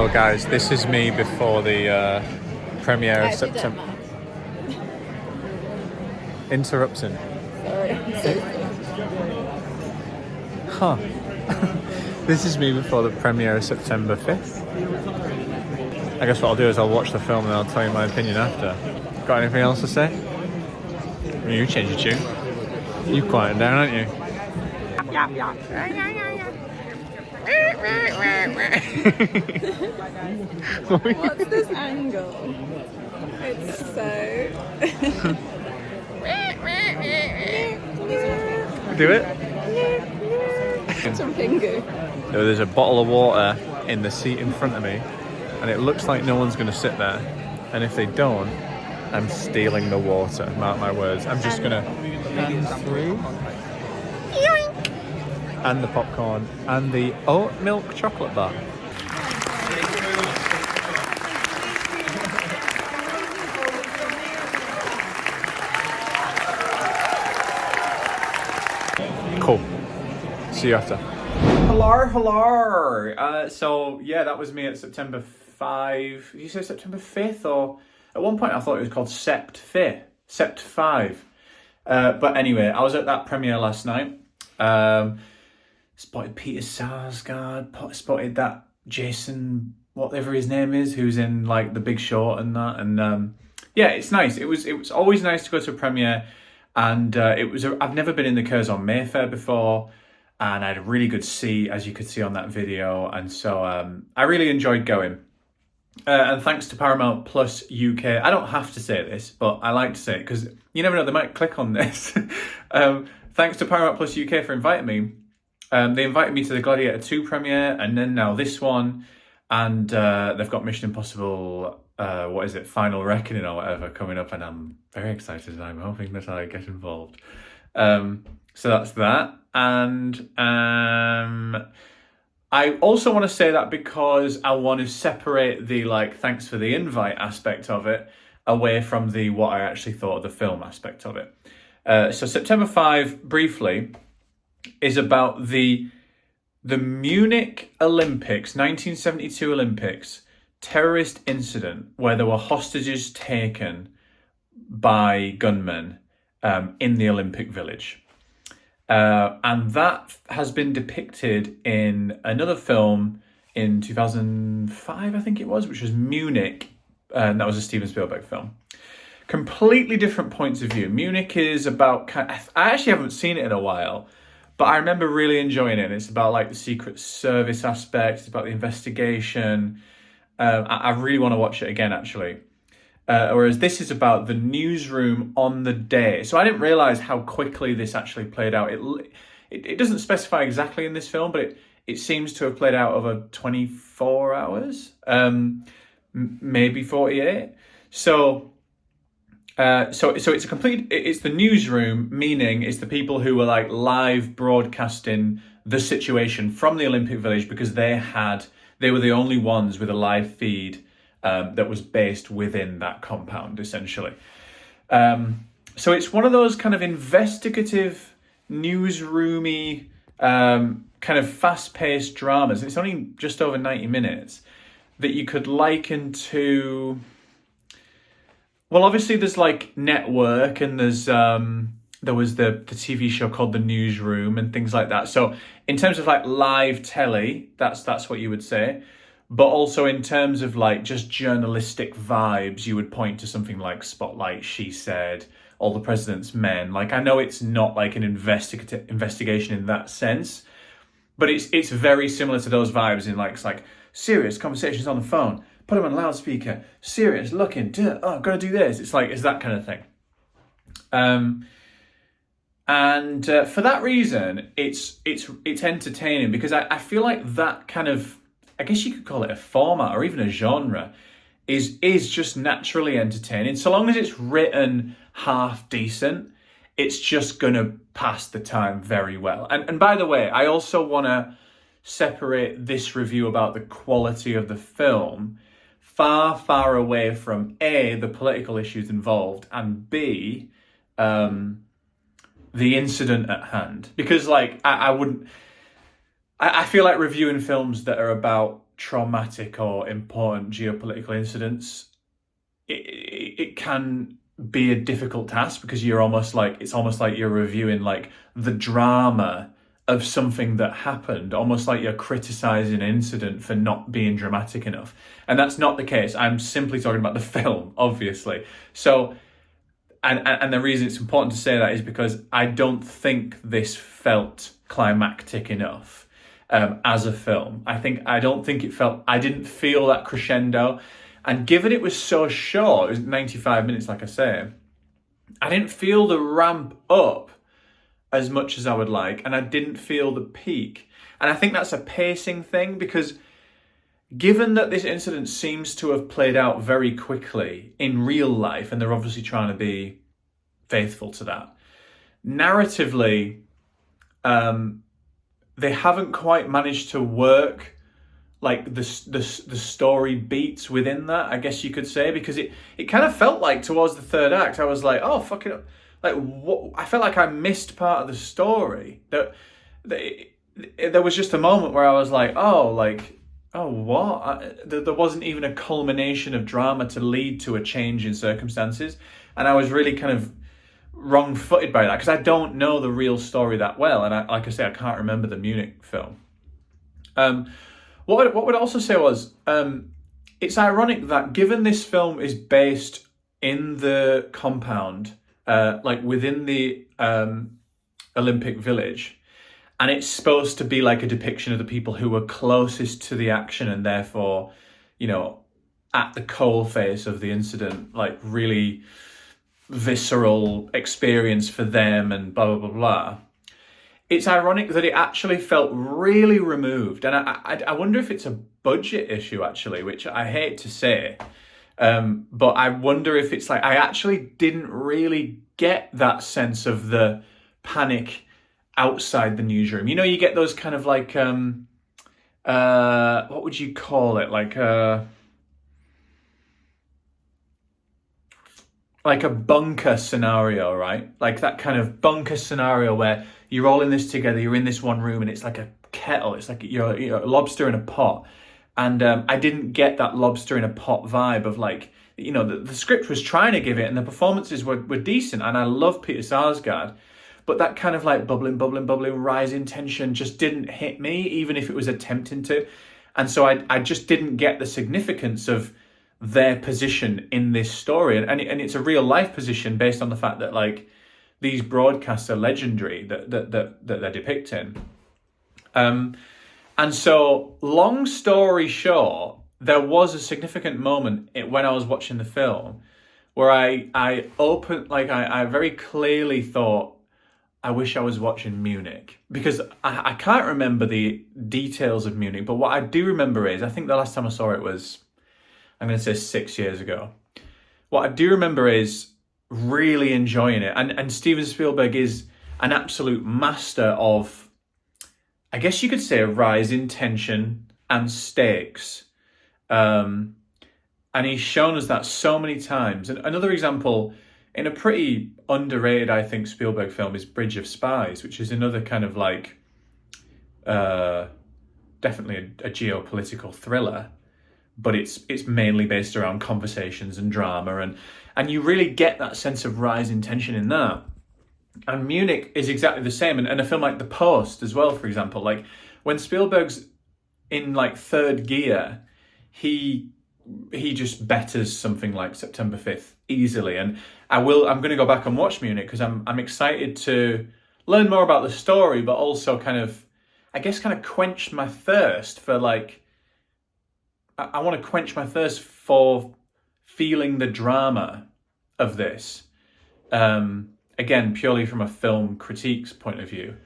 So guys, this is me before the premiere of September. Interrupting. Sorry. Huh. This is me before the premiere of September 5th. I guess what I'll do is I'll watch the film and I'll tell you my opinion after. Got anything else to say? You change your tune. You quiet down, aren't you? What's this angle? It's so... Do it? Some Pingu. There's a bottle of water in the seat in front of me, and it looks like no one's going to sit there. And if they don't, I'm stealing the water. Mark my words. I'm just going to hand through. And the popcorn and the oat milk chocolate bar. Cool. See you after. Hello. So yeah, that was me at September 5. Did you say September 5th? Or at one point I thought it was called Sept 5. But anyway, I was at that premiere last night. Spotted Peter Sarsgaard, spotted that Jason, whatever his name is, who's in like The Big Short and that. And yeah, it's nice. It was always nice to go to a premiere. And I've never been in the Curzon Mayfair before, and I had a really good seat, as you could see on that video. And so I really enjoyed going. And thanks to Paramount Plus UK, I don't have to say this, but I like to say it because you never know, they might click on this. Thanks to Paramount Plus UK for inviting me. They invited me to the Gladiator 2 premiere, and then now this one, and they've got Mission Impossible, Final Reckoning or whatever coming up, and I'm very excited, and I'm hoping that I get involved. So that's that, and I also want to say that because I want to separate the thanks for the invite aspect of it away from the what I actually thought of the film aspect of it. So September 5, briefly, is about the Munich Olympics, 1972 Olympics, terrorist incident where there were hostages taken by gunmen in the Olympic Village. And that has been depicted in another film in 2005, I think it was, which was Munich. And that was a Steven Spielberg film. Completely different points of view. Munich is about... I actually haven't seen it in a while, but I remember really enjoying it. It's about the Secret Service aspect. It's about the investigation. I really want to watch it again, actually. Whereas this is about the newsroom on the day. So I didn't realise how quickly this actually played out. It doesn't specify exactly in this film, but it seems to have played out over 24 hours, maybe 48. So it's the newsroom, meaning it's the people who were live broadcasting the situation from the Olympic Village because they were the only ones with a live feed that was based within that compound, essentially. So it's one of those kind of investigative, newsroomy, kind of fast-paced dramas. It's only just over 90 minutes that you could liken to... Well, obviously there's Network, and there was the TV show called The Newsroom and things like that. So in terms of live telly, that's what you would say. But also in terms of just journalistic vibes, you would point to something like Spotlight, She Said, All the President's Men. I know it's not an investigation in that sense, but it's very similar to those vibes in it's serious conversations on the phone. Put them on loudspeaker. Serious, looking. I've got to do this. It's that kind of thing. And for that reason, it's entertaining because I feel like that kind of, I guess you could call it a format or even a genre, is just naturally entertaining. So long as it's written half decent, it's just gonna pass the time very well. And by the way, I also want to separate this review about the quality of the film far away from A, the political issues involved, and B, the incident at hand. Because I feel like reviewing films that are about traumatic or important geopolitical incidents, it can be a difficult task, because it's almost like you're reviewing like the drama of something that happened, almost like you're criticizing an incident for not being dramatic enough. And that's not the case. I'm simply talking about the film, obviously. So, and the reason it's important to say that is because I don't think this felt climactic enough as a film. I didn't feel that crescendo. And given it was so short, it was 95 minutes, like I say, I didn't feel the ramp up as much as I would like, and I didn't feel the peak. And I think that's a pacing thing, because given that this incident seems to have played out very quickly in real life, and they're obviously trying to be faithful to that, narratively, they haven't quite managed to work like the story beats within that, I guess you could say, because it kind of felt like towards the third act, I was like, oh, fucking, like, what? I felt like I missed part of the story. There was just a moment where I was like, oh, what? There wasn't even a culmination of drama to lead to a change in circumstances. And I was really kind of wrong-footed by that, because I don't know the real story that well. And like I say, I can't remember the Munich film. What I would also say was, it's ironic that given this film is based in the compound, like within the Olympic Village, and it's supposed to be like a depiction of the people who were closest to the action and therefore, at the coalface of the incident, like really visceral experience for them and blah, blah, blah, blah. It's ironic that it actually felt really removed. And I wonder if it's a budget issue, actually, which I hate to say. But I wonder if it's like, I actually didn't really get that sense of the panic outside the newsroom. You get those kind of like, what would you call it? Like a bunker scenario, right? Like that kind of bunker scenario where you're all in this together, you're in this one room, and it's like a kettle. It's like you're a lobster in a pot. And I didn't get that lobster in a pot vibe of like, the script was trying to give it, and the performances were decent. And I love Peter Sarsgaard, but that kind of like bubbling, rising tension just didn't hit me, even if it was attempting to. And so I just didn't get the significance of their position in this story. And it's a real life position based on the fact that like these broadcasts are legendary that they're depicting. And so, long story short, there was a significant moment when I was watching the film where I opened, like I very clearly thought, I wish I was watching Munich, because I can't remember the details of Munich, but what I do remember is, I think the last time I saw it was, I'm going to say 6 years ago. What I do remember is really enjoying it. And Steven Spielberg is an absolute master of, I guess you could say, a rise in tension and stakes. And he's shown us that so many times. And another example, in a pretty underrated, I think, Spielberg film is Bridge of Spies, which is another kind of like, definitely a geopolitical thriller. But it's mainly based around conversations and drama, and you really get that sense of rising tension in that. And Munich is exactly the same, and a film like The Post as well, for example. Like when Spielberg's in like third gear, he just betters something like September 5th easily. And I'm going to go back and watch Munich because I'm excited to learn more about the story, but also kind of quench my thirst for like. I want to quench my thirst for feeling the drama of this. Again, purely from a film critique's point of view,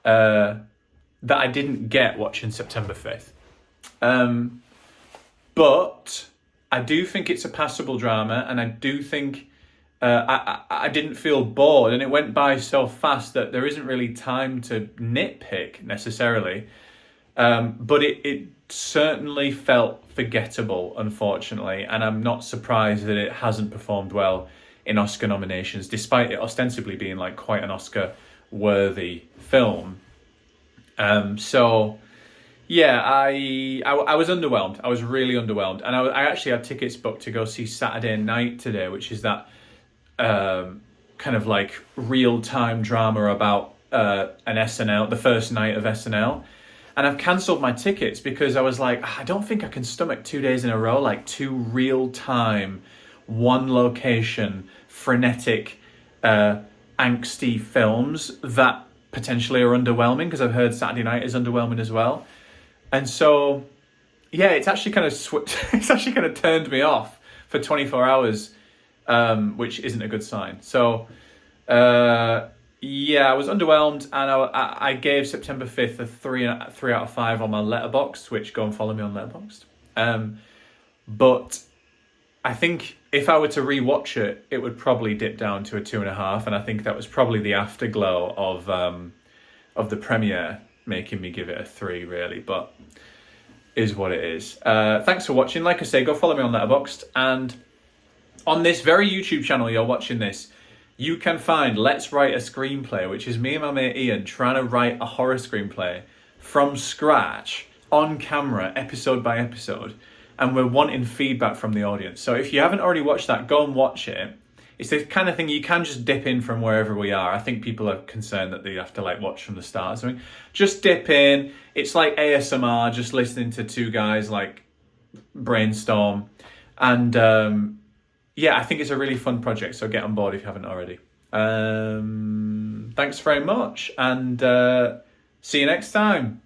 that I didn't get watching September 5th. But I do think it's a passable drama, and I do think I didn't feel bored, and it went by so fast that there isn't really time to nitpick necessarily. But it certainly felt forgettable, unfortunately, and I'm not surprised that it hasn't performed well in Oscar nominations, despite it ostensibly being like quite an Oscar-worthy film. So, Yeah, I was underwhelmed. I was really underwhelmed, and I actually had tickets booked to go see Saturday Night Today, which is that kind of like real time drama about an SNL, the first night of SNL. And I've cancelled my tickets because I was like, I don't think I can stomach 2 days in a row, like two real time, one location, frenetic, angsty films that potentially are underwhelming, because I've heard Saturday Night is underwhelming as well. And so, yeah, it's actually kind of it's actually kind of turned me off for 24 hours, which isn't a good sign. So, yeah, I was underwhelmed, and I gave September 5th a 3 out of 5 on my Letterboxd, which go and follow me on Letterboxd. But I think if I were to rewatch it, it would probably dip down to a 2.5, and I think that was probably the afterglow of the premiere making me give it a 3, really. But is what it is. Thanks for watching. Like I say, go follow me on Letterboxd, and on this very YouTube channel you're watching this, you can find Let's Write a Screenplay, which is me and my mate Ian trying to write a horror screenplay from scratch, on camera, episode by episode, and we're wanting feedback from the audience. So if you haven't already watched that, go and watch it. It's the kind of thing you can just dip in from wherever we are. I think people are concerned that they have to like watch from the start or something. Just dip in. It's like ASMR, just listening to two guys like brainstorm. And yeah, I think it's a really fun project, so get on board if you haven't already. Thanks very much, and see you next time.